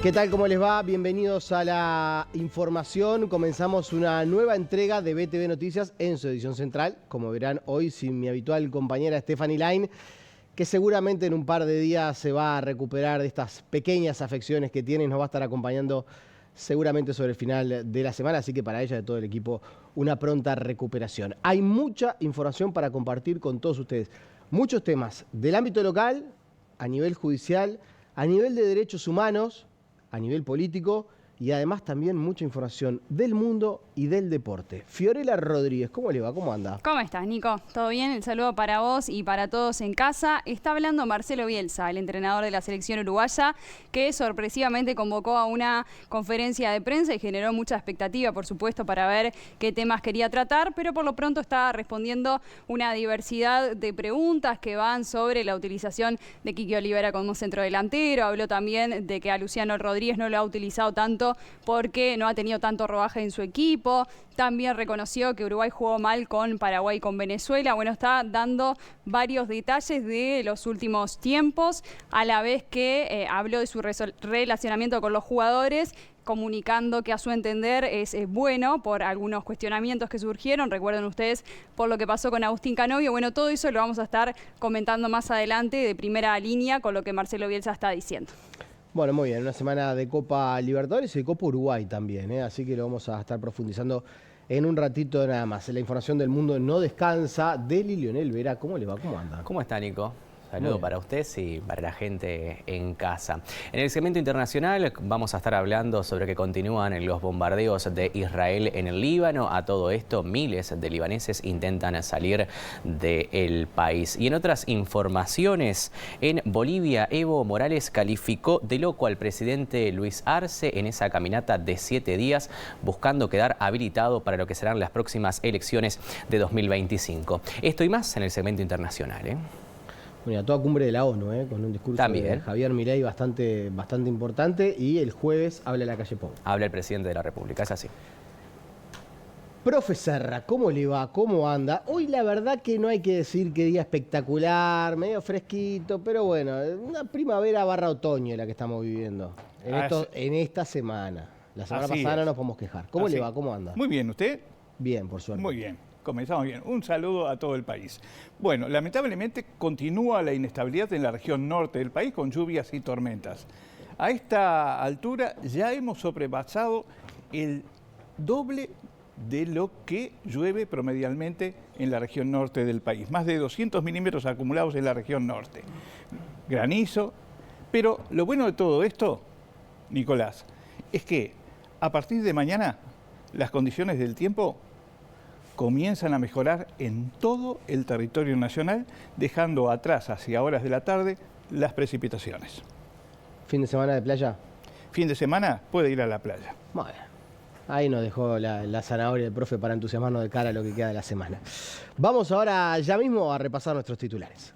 ¿Qué tal? ¿Cómo les va? Bienvenidos a la información. Comenzamos una nueva entrega de BTV Noticias en su edición central. Como verán hoy, sin mi habitual compañera Stephanie Line, que seguramente en un par de días se va a recuperar de estas pequeñas afecciones que tiene y nos va a estar acompañando seguramente sobre el final de la semana. Así que para ella y todo el equipo, una pronta recuperación. Hay mucha información para compartir con todos ustedes. Muchos temas del ámbito local, a nivel judicial, a nivel de derechos humanos, a nivel político y además también mucha información del mundo y del deporte. Fiorella Rodríguez, ¿cómo le va? ¿Cómo anda? ¿Cómo estás, Nico? ¿Todo bien? El saludo para vos y para todos en casa. Está hablando Marcelo Bielsa, el entrenador de la selección uruguaya, que sorpresivamente convocó a una conferencia de prensa y generó mucha expectativa, por supuesto, para ver qué temas quería tratar, pero por lo pronto está respondiendo una diversidad de preguntas que van sobre la utilización de Quique Olivera como centrodelantero. Habló también de que a Luciano Rodríguez no lo ha utilizado tanto porque no ha tenido tanto rodaje en su equipo. También reconoció que Uruguay jugó mal con Paraguay y con Venezuela. Bueno, está dando varios detalles de los últimos tiempos, a la vez que habló de su relacionamiento con los jugadores, comunicando que a su entender es bueno por algunos cuestionamientos que surgieron. Recuerden ustedes por lo que pasó con Agustín Canovio. Bueno, todo eso lo vamos a estar comentando más adelante de primera línea con lo que Marcelo Bielsa está diciendo. Bueno, muy bien, una semana de Copa Libertadores y de Copa Uruguay también, así que lo vamos a estar profundizando en un ratito nada más. La información del mundo no descansa. Deli Lionel Vera, ¿cómo le va? ¿Cómo anda? ¿Cómo está, Nico? Saludo para usted y para la gente en casa. En el segmento internacional vamos a estar hablando sobre que continúan los bombardeos de Israel en el Líbano. A todo esto, miles de libaneses intentan salir del país. Y en otras informaciones, en Bolivia, Evo Morales calificó de loco al presidente Luis Arce en esa caminata de 7 días, buscando quedar habilitado para lo que serán las próximas elecciones de 2025. Esto y más en el segmento internacional, Bueno, a toda cumbre de la ONU, con un discurso de Javier Milei bastante importante, y el jueves habla la calle Pou. Habla el presidente de la República, es así. Profe Serra, ¿cómo le va? ¿Cómo anda? Hoy la verdad que no hay que decir que día espectacular, medio fresquito, pero bueno, una primavera barra otoño la que estamos viviendo en esta semana. La semana pasada no nos podemos quejar. ¿Cómo le va? ¿Cómo anda? Muy bien, ¿usted? Bien, por suerte. Muy bien. Comenzamos bien. Un saludo a todo el país. Bueno, lamentablemente continúa la inestabilidad en la región norte del país con lluvias y tormentas. A esta altura ya hemos sobrepasado el doble de lo que llueve promedialmente en la región norte del país. Más de 200 milímetros acumulados en la región norte. Granizo. Pero lo bueno de todo esto, Nicolás, es que a partir de mañana las condiciones del tiempo comienzan a mejorar en todo el territorio nacional, dejando atrás hacia horas de la tarde las precipitaciones. ¿Fin de semana de playa? Fin de semana puede ir a la playa. Bueno, ahí nos dejó la zanahoria del profe para entusiasmarnos de cara a lo que queda de la semana. Vamos ahora ya mismo a repasar nuestros titulares.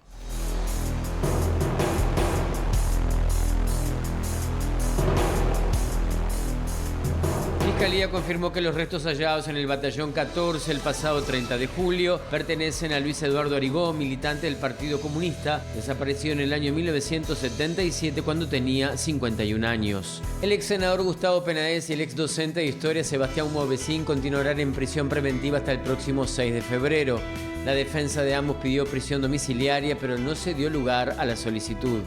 La Fiscalía confirmó que los restos hallados en el batallón 14 el pasado 30 de julio pertenecen a Luis Eduardo Arigó, militante del Partido Comunista, desaparecido en el año 1977 cuando tenía 51 años. El ex senador Gustavo Penades y el ex docente de historia Sebastián Movesín continuarán en prisión preventiva hasta el próximo 6 de febrero. La defensa de ambos pidió prisión domiciliaria, pero no se dio lugar a la solicitud.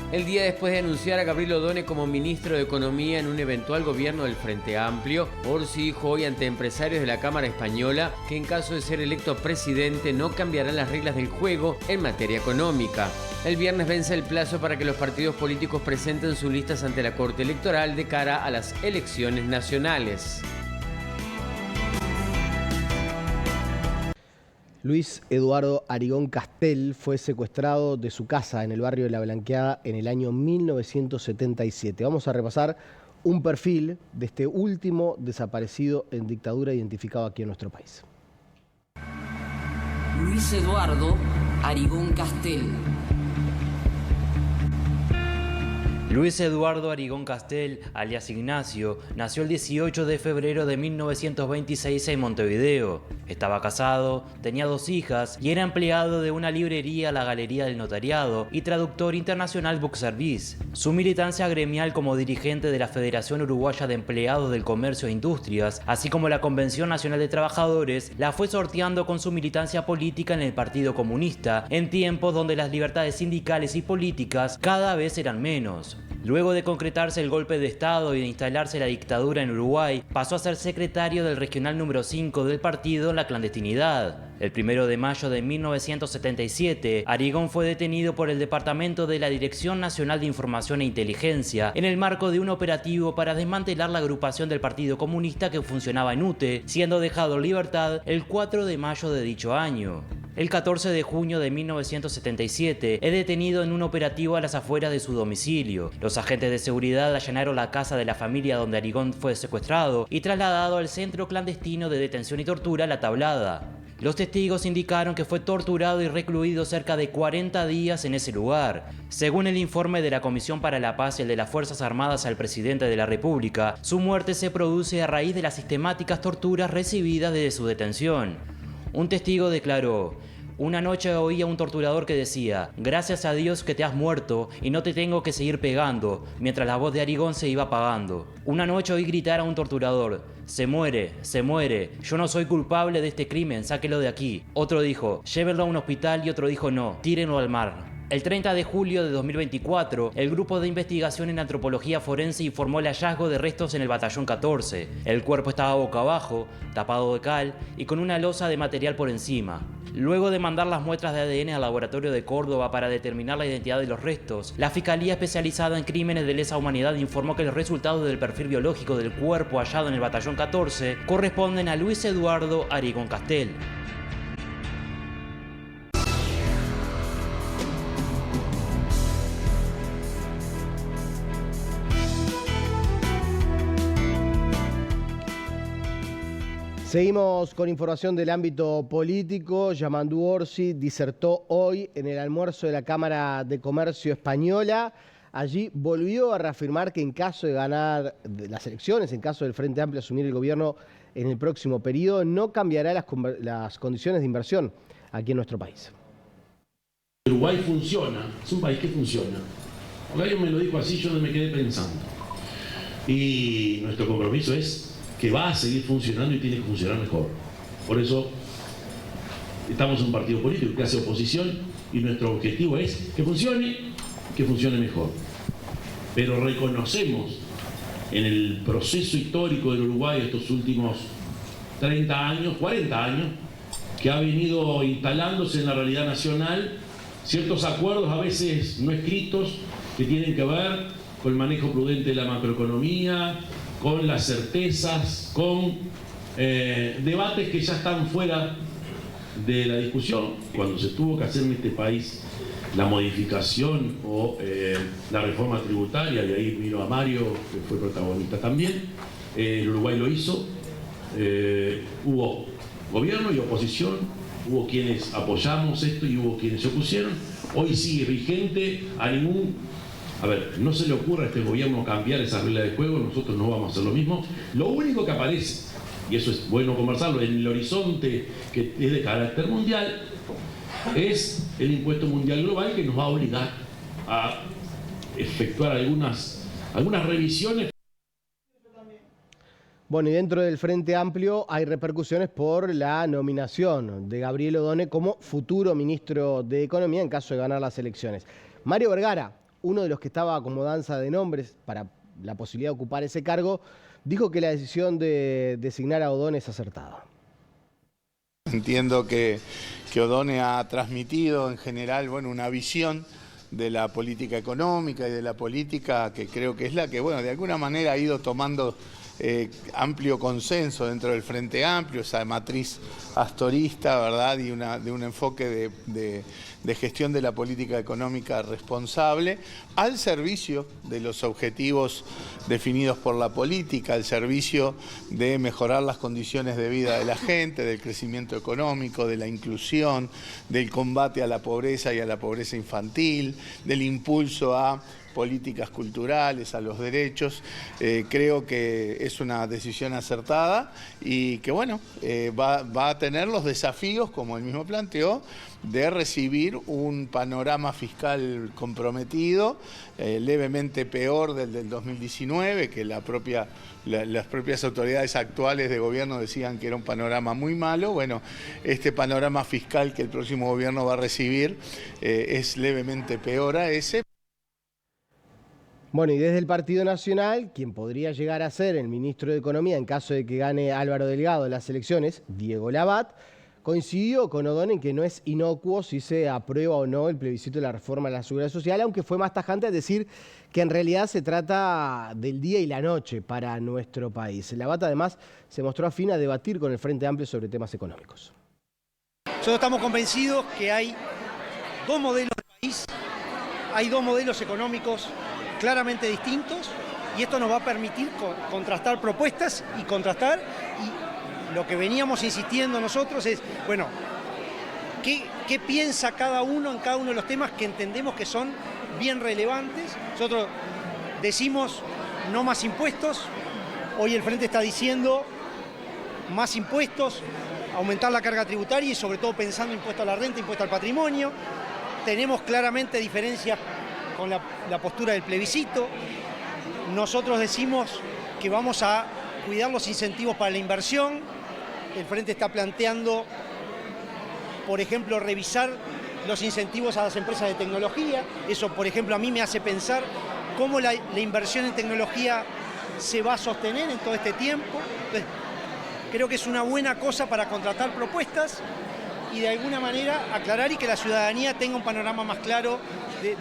El día después de anunciar a Gabriel Odone como ministro de Economía en un eventual gobierno del Frente Amplio, Orsi dijo hoy ante empresarios de la Cámara Española que en caso de ser electo presidente no cambiarán las reglas del juego en materia económica. El viernes vence el plazo para que los partidos políticos presenten sus listas ante la Corte Electoral de cara a las elecciones nacionales. Luis Eduardo Arigón Castel fue secuestrado de su casa en el barrio de La Blanqueada en el año 1977. Vamos a repasar un perfil de este último desaparecido en dictadura identificado aquí en nuestro país. Luis Eduardo Arigón Castel. Luis Eduardo Arigón Castel, alias Ignacio, nació el 18 de febrero de 1926 en Montevideo. Estaba casado, tenía 2 hijas y era empleado de una librería, la Galería del Notariado, y traductor internacional Book Service. Su militancia gremial como dirigente de la Federación Uruguaya de Empleados del Comercio e Industrias, así como la Convención Nacional de Trabajadores, la fue sorteando con su militancia política en el Partido Comunista, en tiempos donde las libertades sindicales y políticas cada vez eran menos. Luego de concretarse el golpe de Estado y de instalarse la dictadura en Uruguay, pasó a ser secretario del regional número 5 del partido en la clandestinidad. El 1 de mayo de 1977, Arigón fue detenido por el Departamento de la Dirección Nacional de Información e Inteligencia en el marco de un operativo para desmantelar la agrupación del Partido Comunista que funcionaba en UTE, siendo dejado en libertad el 4 de mayo de dicho año. El 14 de junio de 1977 es detenido en un operativo a las afueras de su domicilio. Los agentes de seguridad allanaron la casa de la familia donde Arigón fue secuestrado y trasladado al centro clandestino de detención y tortura La Tablada. Los testigos indicaron que fue torturado y recluido cerca de 40 días en ese lugar. Según el informe de la Comisión para la Paz y el de las Fuerzas Armadas al presidente de la República, su muerte se produce a raíz de las sistemáticas torturas recibidas desde su detención. Un testigo declaró: "Una noche oí a un torturador que decía, gracias a Dios que te has muerto y no te tengo que seguir pegando", mientras la voz de Arigón se iba apagando. Una noche oí gritar a un torturador: se muere, yo no soy culpable de este crimen, sáquelo de aquí. Otro dijo, llévenlo a un hospital, y otro dijo, no, tírenlo al mar. El 30 de julio de 2024, el Grupo de Investigación en Antropología Forense informó el hallazgo de restos en el Batallón 14. El cuerpo estaba boca abajo, tapado de cal y con una losa de material por encima. Luego de mandar las muestras de ADN al laboratorio de Córdoba para determinar la identidad de los restos, la Fiscalía Especializada en Crímenes de Lesa Humanidad informó que los resultados del perfil biológico del cuerpo hallado en el Batallón 14 corresponden a Luis Eduardo Arigón Castel. Seguimos con información del ámbito político. Yamandu Orsi disertó hoy en el almuerzo de la Cámara de Comercio Española. Allí volvió a reafirmar que en caso de ganar las elecciones, en caso del Frente Amplio asumir el gobierno en el próximo periodo, no cambiará las condiciones de inversión aquí en nuestro país. Uruguay funciona, es un país que funciona. Porque alguien me lo dijo así, yo no me quedé pensando. Y nuestro compromiso es que va a seguir funcionando y tiene que funcionar mejor. Por eso estamos en un partido político que hace oposición y nuestro objetivo es que funcione mejor. Pero reconocemos en el proceso histórico del Uruguay estos últimos 30 años, 40 años, que ha venido instalándose en la realidad nacional ciertos acuerdos a veces no escritos que tienen que ver con el manejo prudente de la macroeconomía, con las certezas, con debates que ya están fuera de la discusión. Cuando se tuvo que hacer en este país la modificación o la reforma tributaria, y ahí vino a Mario, que fue protagonista también, el Uruguay lo hizo, hubo gobierno y oposición, hubo quienes apoyamos esto y hubo quienes se opusieron. Hoy sigue vigente, no se le ocurra a este gobierno cambiar esa regla de juego, nosotros no vamos a hacer lo mismo. Lo único que aparece, y eso es bueno conversarlo, en el horizonte que es de carácter mundial, es el impuesto mundial global que nos va a obligar a efectuar algunas revisiones. Bueno, y dentro del Frente Amplio hay repercusiones por la nominación de Gabriel Odone como futuro ministro de Economía en caso de ganar las elecciones. Mario Vergara, uno de los que estaba como danza de nombres para la posibilidad de ocupar ese cargo, dijo que la decisión de designar a Odone es acertada. Entiendo que Odone ha transmitido en general una visión de la política económica y de la política que creo que es la que de alguna manera ha ido tomando amplio consenso dentro del Frente Amplio, esa matriz astorista, ¿verdad? Y de un enfoque de gestión de la política económica responsable al servicio de los objetivos definidos por la política, al servicio de mejorar las condiciones de vida de la gente, del crecimiento económico, de la inclusión, del combate a la pobreza y a la pobreza infantil, del impulso a políticas culturales, a los derechos. Creo que es una decisión acertada y que bueno, va a tener los desafíos, como él mismo planteó, de recibir un panorama fiscal comprometido, levemente peor del 2019, que las propias autoridades actuales de gobierno decían que era un panorama muy malo. Bueno, este panorama fiscal que el próximo gobierno va a recibir es levemente peor a ese. Bueno, y desde el Partido Nacional, quien podría llegar a ser el ministro de Economía en caso de que gane Álvaro Delgado en las elecciones, Diego Labat, coincidió con Odón en que no es inocuo si se aprueba o no el plebiscito de la reforma de la Seguridad Social, aunque fue más tajante al decir que en realidad se trata del día y la noche para nuestro país. Labat además se mostró afín a debatir con el Frente Amplio sobre temas económicos. Nosotros estamos convencidos que hay dos modelos de país, hay dos modelos económicos claramente distintos y esto nos va a permitir contrastar propuestas y contrastar. Y lo que veníamos insistiendo nosotros es, bueno, ¿qué piensa cada uno en cada uno de los temas que entendemos que son bien relevantes? Nosotros decimos no más impuestos, hoy el Frente está diciendo más impuestos, aumentar la carga tributaria y sobre todo pensando impuesto a la renta, impuesto al patrimonio. Tenemos claramente diferencias con la postura del plebiscito. Nosotros decimos que vamos a cuidar los incentivos para la inversión. El Frente está planteando, por ejemplo, revisar los incentivos a las empresas de tecnología. Eso, por ejemplo, a mí me hace pensar cómo la inversión en tecnología se va a sostener en todo este tiempo. Entonces, creo que es una buena cosa para contratar propuestas y de alguna manera aclarar y que la ciudadanía tenga un panorama más claro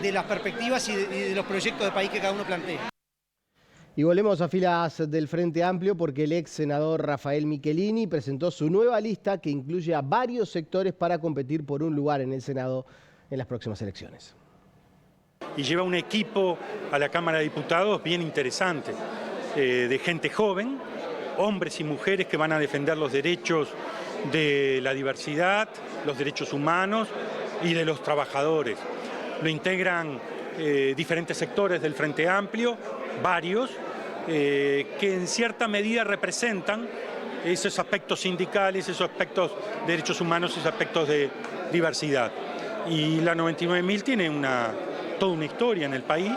de las perspectivas y de los proyectos de país que cada uno plantea. Y volvemos a filas del Frente Amplio porque el ex senador Rafael Michelini presentó su nueva lista que incluye a varios sectores para competir por un lugar en el Senado en las próximas elecciones. Y lleva un equipo a la Cámara de Diputados bien interesante, de gente joven, hombres y mujeres que van a defender los derechos de la diversidad, los derechos humanos y de los trabajadores. Lo integran diferentes sectores del Frente Amplio, varios, que en cierta medida representan esos aspectos sindicales, esos aspectos de derechos humanos, esos aspectos de diversidad. Y la 99.000 tiene toda una historia en el país,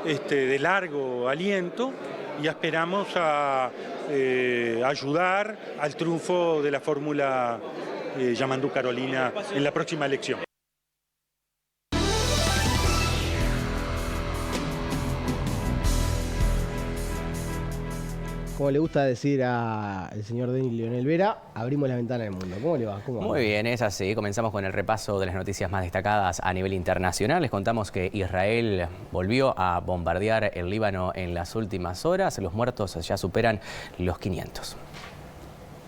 de largo aliento, y esperamos a ayudar al triunfo de la fórmula Yamandú Carolina en la próxima elección. Como le gusta decir al señor Denis Leonel Vera, abrimos la ventana del mundo. ¿Cómo le va? Muy bien, es así. Comenzamos con el repaso de las noticias más destacadas a nivel internacional. Les contamos que Israel volvió a bombardear el Líbano en las últimas horas. Los muertos ya superan los 500.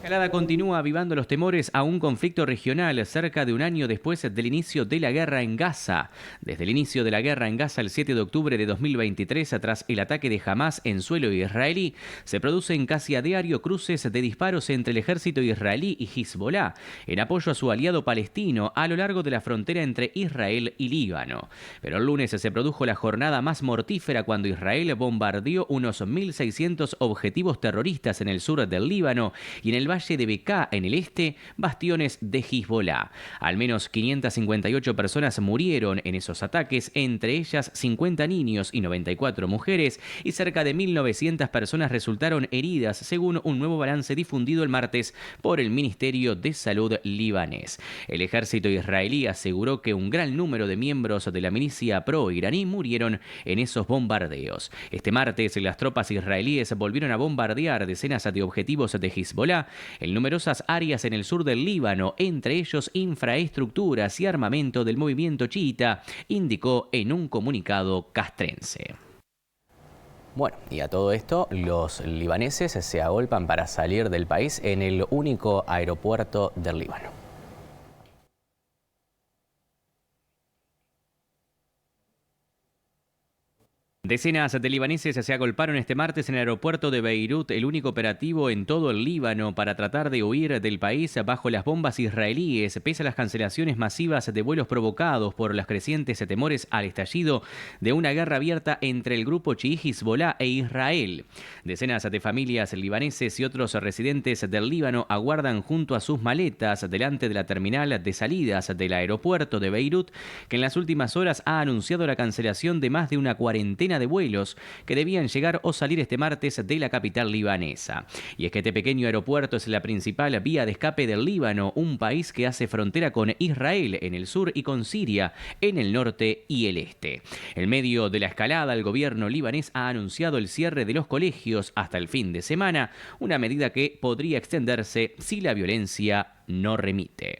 La escalada continúa avivando los temores a un conflicto regional cerca de un año después del inicio de la guerra en Gaza. Desde el inicio de la guerra en Gaza el 7 de octubre de 2023, tras el ataque de Hamás en suelo israelí, se producen casi a diario cruces de disparos entre el ejército israelí y Hezbollah, en apoyo a su aliado palestino a lo largo de la frontera entre Israel y Líbano. Pero el lunes se produjo la jornada más mortífera cuando Israel bombardeó unos 1.600 objetivos terroristas en el sur del Líbano y en el valle de Bekaa, en el este, bastiones de Hezbollah. Al menos 558 personas murieron en esos ataques, entre ellas 50 niños y 94 mujeres, y cerca de 1.900 personas resultaron heridas, según un nuevo balance difundido el martes por el Ministerio de Salud libanés. El ejército israelí aseguró que un gran número de miembros de la milicia pro-iraní murieron en esos bombardeos. Este martes, las tropas israelíes volvieron a bombardear decenas de objetivos de Hezbollah en numerosas áreas en el sur del Líbano, entre ellos infraestructuras y armamento del movimiento chiita, indicó en un comunicado castrense. Bueno, y a todo esto, los libaneses se agolpan para salir del país en el único aeropuerto del Líbano. Decenas de libaneses se agolparon este martes en el aeropuerto de Beirut, el único operativo en todo el Líbano para tratar de huir del país bajo las bombas israelíes, pese a las cancelaciones masivas de vuelos provocados por los crecientes temores al estallido de una guerra abierta entre el grupo chií Hezbollah e Israel. Decenas de familias libaneses y otros residentes del Líbano aguardan junto a sus maletas delante de la terminal de salidas del aeropuerto de Beirut, que en las últimas horas ha anunciado la cancelación de más de una cuarentena de vuelos que debían llegar o salir este martes de la capital libanesa. Y es que este pequeño aeropuerto es la principal vía de escape del Líbano, un país que hace frontera con Israel en el sur y con Siria en el norte y el este. En medio de la escalada, el gobierno libanés ha anunciado el cierre de los colegios hasta el fin de semana, una medida que podría extenderse si la violencia no remite.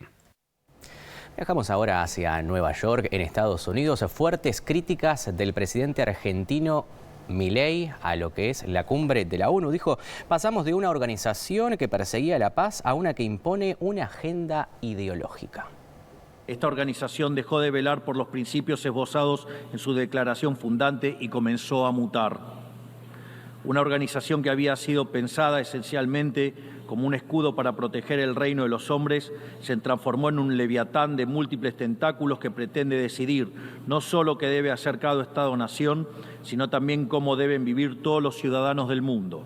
Viajamos ahora hacia Nueva York, en Estados Unidos. Fuertes críticas del presidente argentino Milei a lo que es la cumbre de la ONU. Dijo, pasamos de una organización que perseguía la paz a una que impone una agenda ideológica. Esta organización dejó de velar por los principios esbozados en su declaración fundante y comenzó a mutar. Una organización que había sido pensada esencialmente como un escudo para proteger el reino de los hombres, se transformó en un leviatán de múltiples tentáculos que pretende decidir no solo qué debe hacer cada Estado-nación, sino también cómo deben vivir todos los ciudadanos del mundo.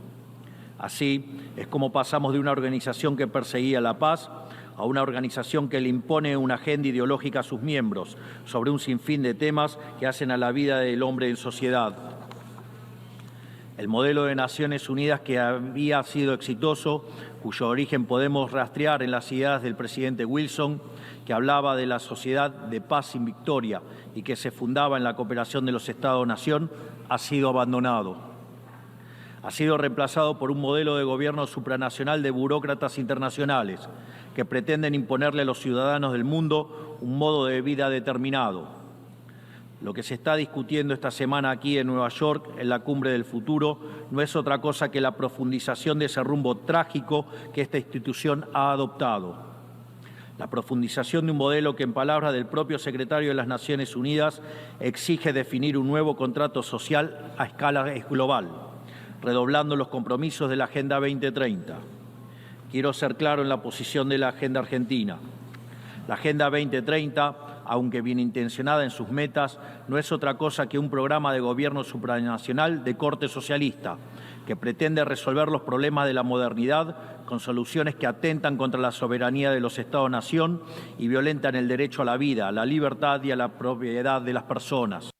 Así es como pasamos de una organización que perseguía la paz a una organización que le impone una agenda ideológica a sus miembros sobre un sinfín de temas que hacen a la vida del hombre en sociedad. El modelo de Naciones Unidas que había sido exitoso, cuyo origen podemos rastrear en las ideas del presidente Wilson, que hablaba de la sociedad de paz sin victoria y que se fundaba en la cooperación de los Estados-nación, ha sido abandonado. Ha sido reemplazado por un modelo de gobierno supranacional de burócratas internacionales que pretenden imponerle a los ciudadanos del mundo un modo de vida determinado. Lo que se está discutiendo esta semana aquí en Nueva York, en la Cumbre del Futuro, no es otra cosa que la profundización de ese rumbo trágico que esta institución ha adoptado. La profundización de un modelo que, en palabras del propio secretario de las Naciones Unidas, exige definir un nuevo contrato social a escala global, redoblando los compromisos de la Agenda 2030. Quiero ser claro en la posición de la Agenda Argentina. La Agenda 2030, aunque bien intencionada en sus metas, no es otra cosa que un programa de gobierno supranacional de corte socialista, que pretende resolver los problemas de la modernidad con soluciones que atentan contra la soberanía de los Estados-nación y violentan el derecho a la vida, a la libertad y a la propiedad de las personas.